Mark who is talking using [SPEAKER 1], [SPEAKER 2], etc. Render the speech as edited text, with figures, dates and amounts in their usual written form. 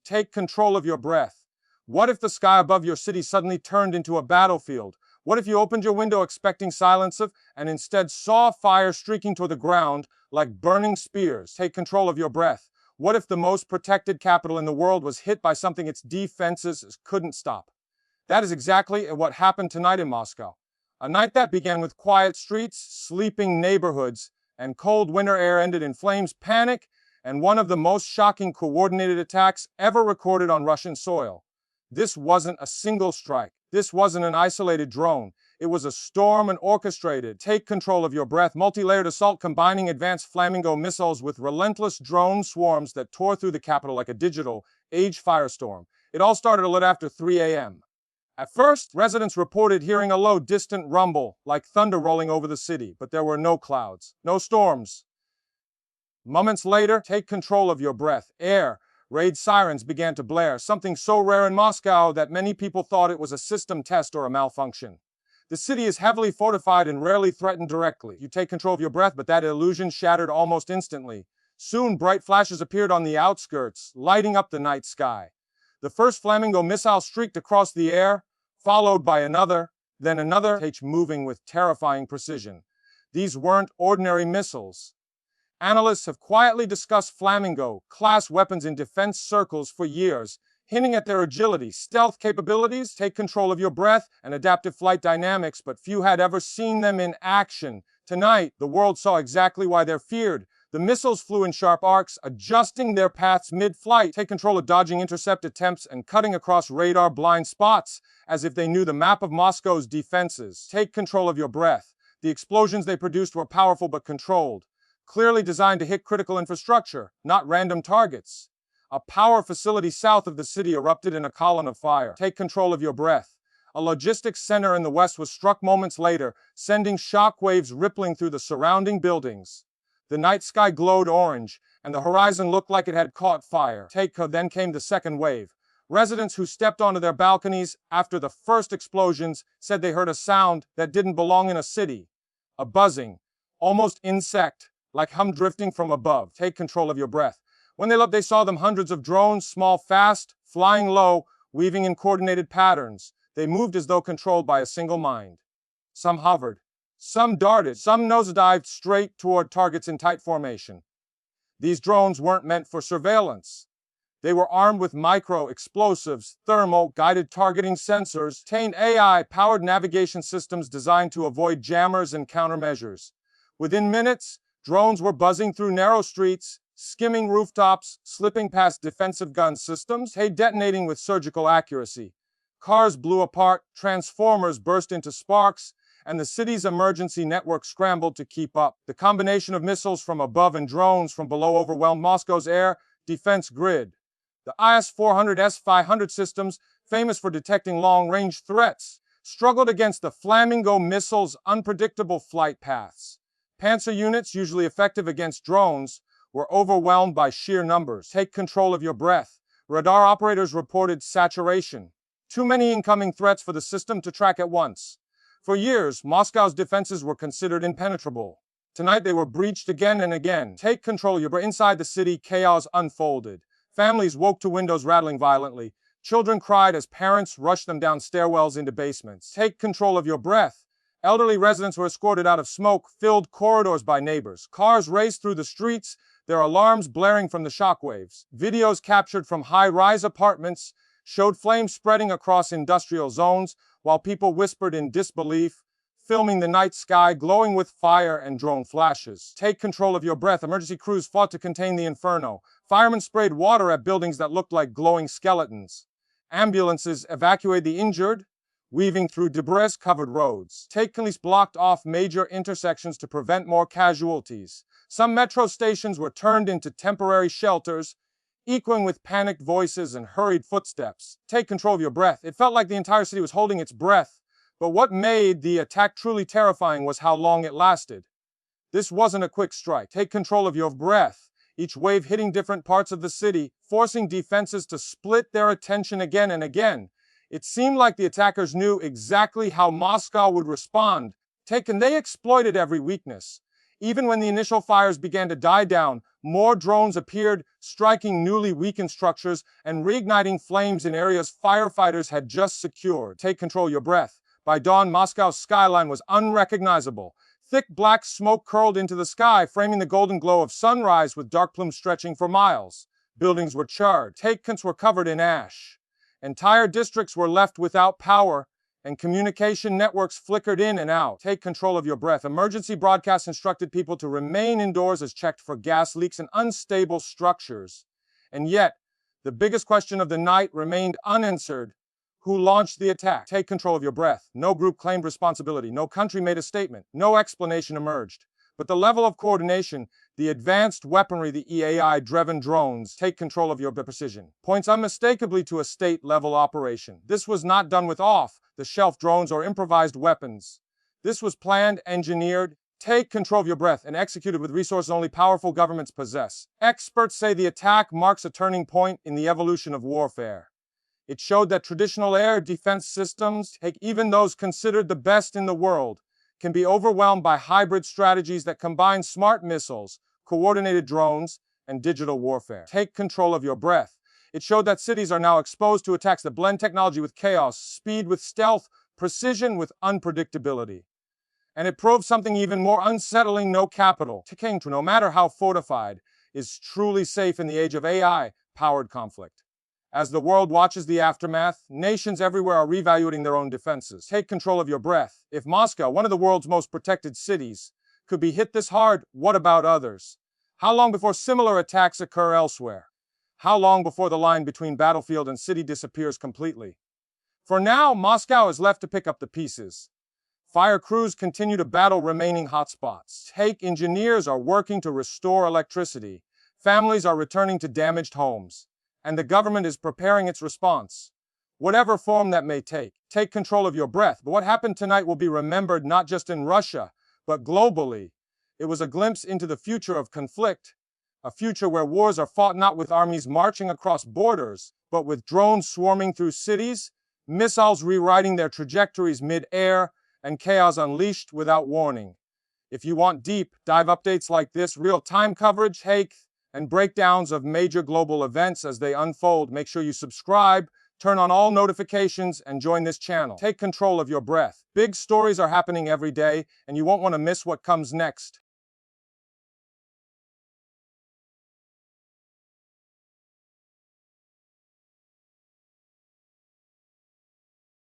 [SPEAKER 1] Take control of your breath. What if the sky above your city suddenly turned into a battlefield? What if you opened your window expecting silence and instead saw fire streaking toward the ground like burning spears? Take control of your breath. What if the most protected capital in the world was hit by something its defenses couldn't stop? That is exactly what happened tonight in Moscow. A night that began with quiet streets, sleeping neighborhoods, and cold winter air ended in flames, panic, and one of the most shocking coordinated attacks ever recorded on Russian soil. This wasn't a single strike. This wasn't an isolated drone. It was a storm and orchestrated, take control of your breath, multi-layered assault combining advanced Flamingo missiles with relentless drone swarms that tore through the capital like a digital age firestorm. It all started a little after 3 a.m. At first, residents reported hearing a low, distant rumble, like thunder rolling over the city, but there were no clouds, no storms. Moments later, take control of your breath. Air raid sirens began to blare, something so rare in Moscow that many people thought it was a system test or a malfunction. The city is heavily fortified and rarely threatened directly. You take control of your breath, but that illusion shattered almost instantly. Soon, bright flashes appeared on the outskirts, lighting up the night sky. The first Flamingo missile streaked across the air, followed by another, then another, each moving with terrifying precision. These weren't ordinary missiles. Analysts have quietly discussed Flamingo-class weapons in defense circles for years, hinting at their agility, stealth capabilities, take control of your breath, and adaptive flight dynamics, but few had ever seen them in action. Tonight, the world saw exactly why they're feared. The missiles flew in sharp arcs, adjusting their paths mid-flight, take control of dodging intercept attempts and cutting across radar blind spots, as if they knew the map of Moscow's defenses. Take control of your breath. The explosions they produced were powerful but controlled, clearly designed to hit critical infrastructure, not random targets. A power facility south of the city erupted in a column of fire. Take control of your breath. A logistics center in the west was struck moments later, sending shockwaves rippling through the surrounding buildings. The night sky glowed orange, and the horizon looked like it had caught fire. Then came the second wave. Residents who stepped onto their balconies after the first explosions said they heard a sound that didn't belong in a city. A buzzing, almost insect, like hum drifting from above. Take control of your breath. When they looked, they saw them hundreds of drones, small, fast, flying low, weaving in coordinated patterns. They moved as though controlled by a single mind. Some hovered. Some darted, some nosedived straight toward targets in tight formation. These drones weren't meant for surveillance. They were armed with micro-explosives, thermal-guided targeting sensors, AI-powered navigation systems designed to avoid jammers and countermeasures. Within minutes, drones were buzzing through narrow streets, skimming rooftops, slipping past defensive gun systems, detonating with surgical accuracy. Cars blew apart, transformers burst into sparks, and the city's emergency network scrambled to keep up. The combination of missiles from above and drones from below overwhelmed Moscow's air defense grid. The IS-400 S-500 systems, famous for detecting long-range threats, struggled against the Flamingo missiles' unpredictable flight paths. Panzer units, usually effective against drones, were overwhelmed by sheer numbers. Take control of your breath. Radar operators reported saturation. Too many incoming threats for the system to track at once. For years, Moscow's defenses were considered impenetrable. Tonight they were breached again and again. Take control of your breath. Inside the city, chaos unfolded. Families woke to windows rattling violently. Children cried as parents rushed them down stairwells into basements. Take control of your breath. Elderly residents were escorted out of smoke-filled corridors by neighbors. Cars raced through the streets, their alarms blaring from the shockwaves. Videos captured from high-rise apartments showed flames spreading across industrial zones, while people whispered in disbelief, filming the night sky glowing with fire and drone flashes. Take control of your breath. Emergency crews fought to contain the inferno. Firemen sprayed water at buildings that looked like glowing skeletons. Ambulances evacuated the injured, weaving through debris-covered roads. Police blocked off major intersections to prevent more casualties. Some metro stations were turned into temporary shelters, echoing with panicked voices and hurried footsteps. Take control of your breath. It felt like the entire city was holding its breath, but what made the attack truly terrifying was how long it lasted. This wasn't a quick strike. Take control of your breath. Each wave hitting different parts of the city, forcing defenses to split their attention again and again. It seemed like the attackers knew exactly how Moscow would respond. They exploited every weakness. Even when the initial fires began to die down, more drones appeared, striking newly weakened structures and reigniting flames in areas firefighters had just secured. Take control your breath. By dawn, Moscow's skyline was unrecognizable. Thick black smoke curled into the sky, framing the golden glow of sunrise with dark plumes stretching for miles. Buildings were charred. Takens were covered in ash. Entire districts were left without power, and communication networks flickered in and out. Take control of your breath. Emergency broadcasts instructed people to remain indoors as checked for gas leaks and unstable structures. And yet, the biggest question of the night remained unanswered. Who launched the attack? Take control of your breath. No group claimed responsibility. No country made a statement. No explanation emerged. But the level of coordination, the advanced weaponry, the AI-driven drones, take control of your precision, points unmistakably to a state-level operation. This was not done with off-the-shelf drones or improvised weapons. This was planned, engineered, take control of your breath, and executed with resources only powerful governments possess. Experts say the attack marks a turning point in the evolution of warfare. It showed that traditional air defense systems, even those considered the best in the world, can be overwhelmed by hybrid strategies that combine smart missiles, coordinated drones, and digital warfare. Take control of your breath. It showed that cities are now exposed to attacks that blend technology with chaos, speed with stealth, precision with unpredictability. And it proved something even more unsettling: no capital, no matter how fortified, is truly safe in the age of AI-powered conflict. As the world watches the aftermath, nations everywhere are reevaluating their own defenses. Take control of your breath. If Moscow, one of the world's most protected cities, could be hit this hard, what about others? How long before similar attacks occur elsewhere? How long before the line between battlefield and city disappears completely? For now, Moscow is left to pick up the pieces. Fire crews continue to battle remaining hotspots. Engineers are working to restore electricity. Families are returning to damaged homes. And the government is preparing its response, whatever form that may take. Take control of your breath. But what happened tonight will be remembered not just in Russia, but globally. It was a glimpse into the future of conflict, a future where wars are fought not with armies marching across borders, but with drones swarming through cities, missiles rewriting their trajectories mid-air, and chaos unleashed without warning. If you want deep dive updates like this, real-time coverage, and breakdowns of major global events as they unfold, make sure you subscribe, turn on all notifications, and join this channel. Take control of your breath. Big stories are happening every day, and you won't want to miss what comes next.